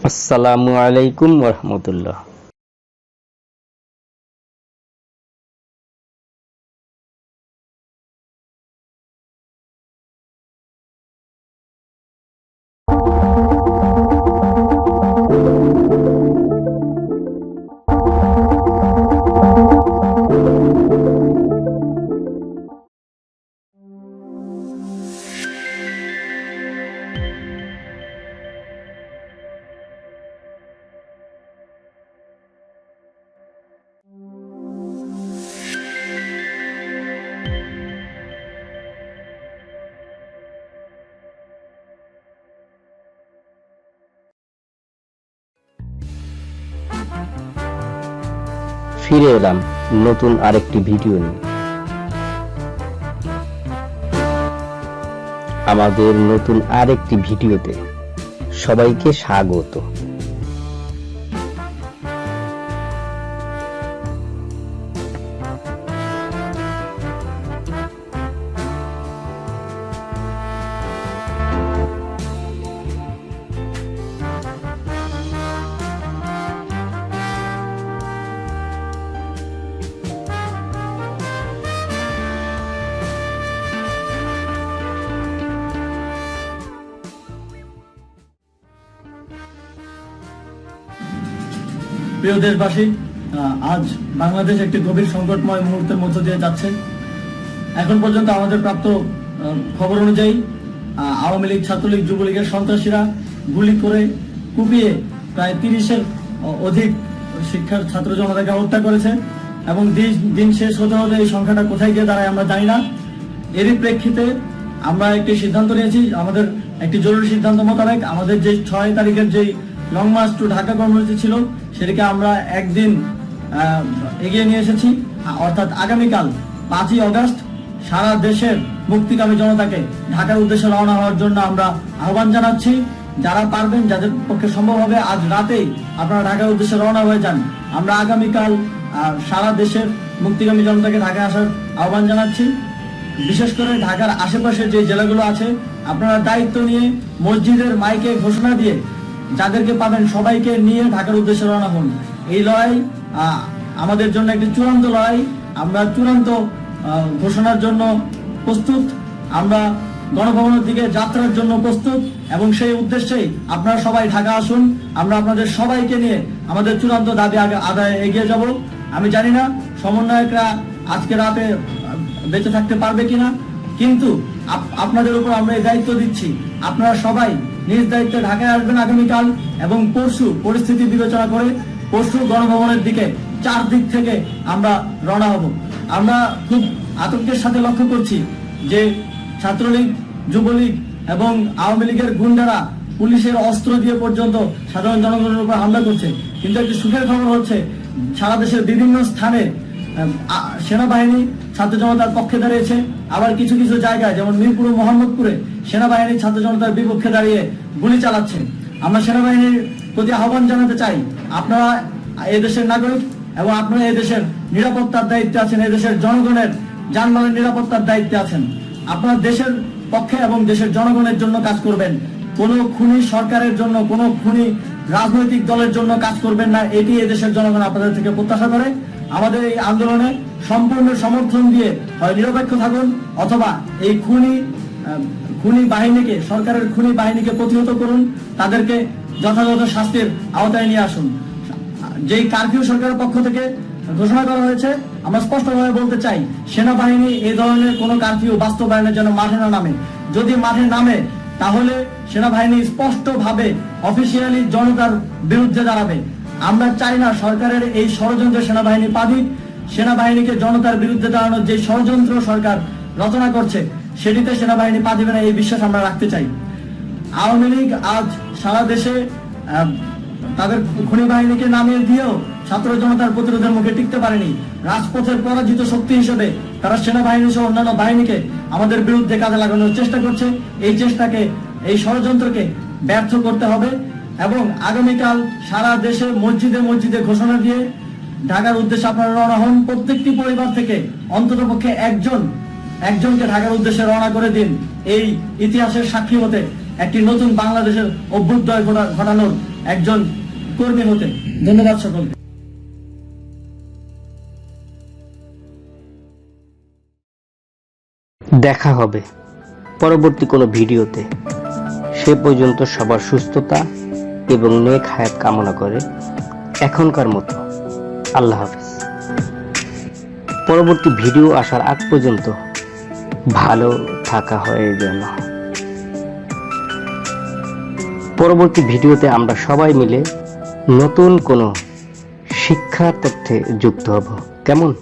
আসসালামু আলাইকুম ওরহমতুল্লাহ। ফিরে এলাম নতুন আরেকটি ভিডিও নিয়ে। আমাদের নতুন আরেকটি ভিডিওতে সবাইকে স্বাগত। প্রিয় দেশবাসী, আজ বাংলাদেশ একটি গভীর সংকটময় মুহূর্তের মধ্য দিয়ে যাচ্ছে। এখন পর্যন্ত আমাদের প্রাপ্ত খবর অনুযায়ী আওয়ামী লীগ, ছাত্রলীগ, যুবলীগের সন্ত্রাসীরা গুলি করে কুপিয়ে প্রায় 30-এর অধিক শিক্ষার ছাত্র জনতাকে হত্যা করেছে এবং দিন শেষ হতে হতে এই সংখ্যাটা কোথায় গিয়ে দাঁড়ায় আমরা জানি না। এরই প্রেক্ষিতে আমরা একটি সিদ্ধান্ত নিয়েছি। আমাদের একটি জরুরি সিদ্ধান্ত মোতাবেক আমাদের যে 6 তারিখের যে লং মার্চ টু ঢাকা কর্মসূচি ছিল সেটাকে আমরা একদিন এগিয়ে নিয়ে এসেছি। অর্থাৎ আগামীকাল 5ই আগস্ট সারা দেশের মুক্তিকামী জনতাকে ঢাকার উদ্দেশ্যে রওনা হওয়ার জন্য আমরা আহ্বান জানাচ্ছি। যারা পারবেন, যাদের পক্ষে সম্ভব হবে, আজ রাতেই আপনারা ঢাকার উদ্দেশ্যে রওনা হয়ে যান। আমরা আগামীকাল সারা দেশের মুক্তিকামী জনতাকে ঢাকায় আসার আহ্বান জানাচ্ছি। বিশেষ করে ঢাকার আশেপাশে যে জেলাগুলো আছে, আপনারা দায়িত্ব নিয়ে মসজিদের মাইকে ঘোষণা দিয়ে যাদেরকে পাবেন সবাইকে নিয়ে ঢাকার উদ্দেশ্যে রওনা হন। এই লড়াই আমাদের জন্য একটি চূড়ান্ত লড়াই। আমরা চূড়ান্ত ঘোষণার জন্য প্রস্তুত। আমরা গণভবনের দিকে যাত্রার জন্য প্রস্তুত এবং সেই উদ্দেশ্যেই আপনারা সবাই ঢাকা আসুন। আমরা আপনাদের সবাইকে নিয়ে আমাদের চূড়ান্ত দাবি আদায়ে এগিয়ে যাব। আমি জানি না সমন্বয়করা আজকে রাতে বেঁচে থাকতে পারবে কিনা, কিন্তু আপনাদের উপর আমরা এই দায়িত্ব দিচ্ছি। আপনারা সবাই নিজ দায়িত্বে ঢাকায় আসবেন আগামীকাল এবং পরশু পরিস্থিতি বিবেচনা করে পরশু গণভবনের দিকে 4 দিক থেকে আমরা রওনা হব। আমরা খুব আতঙ্কের সাথে লক্ষ্য করছি যে ছাত্রলীগ, যুবলীগ এবং আওয়ামী লীগের গুন্ডারা পুলিশের অস্ত্র দিয়ে পর্যন্ত সাধারণ জনগণের উপর হামলা করছে। কিন্তু একটি সুখের খবর হচ্ছে, সারা দেশের বিভিন্ন স্থানে সেনাবাহিনী ছাত্র জনতার পক্ষে দাঁড়িয়েছে। আবার কিছু কিছু জায়গায় যেমন মিরপুর ও মোহাম্মদপুরে সেনাবাহিনী ছাত্র জনতার বিপক্ষে দাঁড়িয়ে গুলি চালাচ্ছে। আমরা সেনাবাহিনীর প্রতি আহ্বান জানাতে চাই, আপনারা এদেশের নাগরিক এবং আপনারা এদেশের নিরাপত্তার দায়িত্বে আছেন, এদেশের জনগণের যানবাহনের নিরাপত্তার দায়িত্বে আছেন। আপনারা দেশের পক্ষে এবং দেশের জনগণের জন্য কাজ করবেন। কোনো খুনি সরকারের জন্য, কোনো খুনি রাজনৈতিক দলের জন্য কাজ করবেন না। এটি এদেশের জনগণ আপনাদের থেকে প্রত্যাশা করে। আমাদের এই আন্দোলনে সম্পূর্ণ সমর্থন দিয়ে হয় নিরপেক্ষ থাকুন, অথবা এই খুনি বাহিনীকে, সরকারের খুনি বাহিনীকে প্রতিহত করুন, তাদেরকে যথাযথ শাস্তির আওতায় নিয়ে আসুন। যেই কারফিউ সরকারের পক্ষ থেকে ঘোষণা করা হয়েছে, আমরা স্পষ্টভাবে বলতে চাই, সেনাবাহিনী এই ধরনের কোনো কারফিউ বাস্তবায়নের জন্য মাঠে না নামে। যদি মাঠে নামে তাহলে সেনাবাহিনী স্পষ্টভাবে অফিসিয়ালি জনতার বিরুদ্ধে দাঁড়াবে। আমরা চাই না সরকারের এই ষড়যন্ত্র সেনাবাহিনী পা দিক। সেনাবাহিনীকে জনতার বিরুদ্ধে দাঁড়ানোর যে ষড়যন্ত্র সরকার রচনা করছে সেটিতে সেনাবাহিনী পা দিবে না, এই বিশ্বাস আমরা রাখতে চাই। আওয়ামী লীগ আজ সারা দেশে তাদের খুনি বাহিনীকে নামিয়ে দিয়েও ছাত্র জনতার প্রতিরোধের মুখে টিকতে পারেনি। রাজপথের পরাজিত শক্তি হিসেবে তারা সেনাবাহিনী সহ অন্যান্য বাহিনীকে আমাদের বিরুদ্ধে কাজে লাগানোর চেষ্টা করছে। এই চেষ্টাকে, এই ষড়যন্ত্রকে ব্যর্থ করতে হবে এবং আগামীকাল সারা দেশে মসজিদে মসজিদে ঘোষণা দিয়ে ঢাকার উদ্দেশ্যে আপনারা রওনা হন। প্রত্যেকটি পরিবার থেকে অন্ততপক্ষে একজনকে ঢাকার উদ্দেশ্যে রওনা করে দিন। এই ইতিহাসের সাক্ষী হতে, একটি নতুন বাংলাদেশের অভ্যুদয় ঘটানোর একজন কর্মী হতে। ধন্যবাদ সকলকে। দেখা হবে পরবর্তী কোনো ভিডিওতে। সে পর্যন্ত সবার সুস্থতা এবং নেক হায়াত কামনা করে এখনকার মতো আল্লাহ হাফেজ। পরবর্তী ভিডিও আসার আগ পর্যন্ত ভালো থাকা হয়ে যেন। পরবর্তী ভিডিওতে আমরা সবাই মিলে নতুন কোনো শিক্ষা তথ্যে যুক্ত হব। কেমন?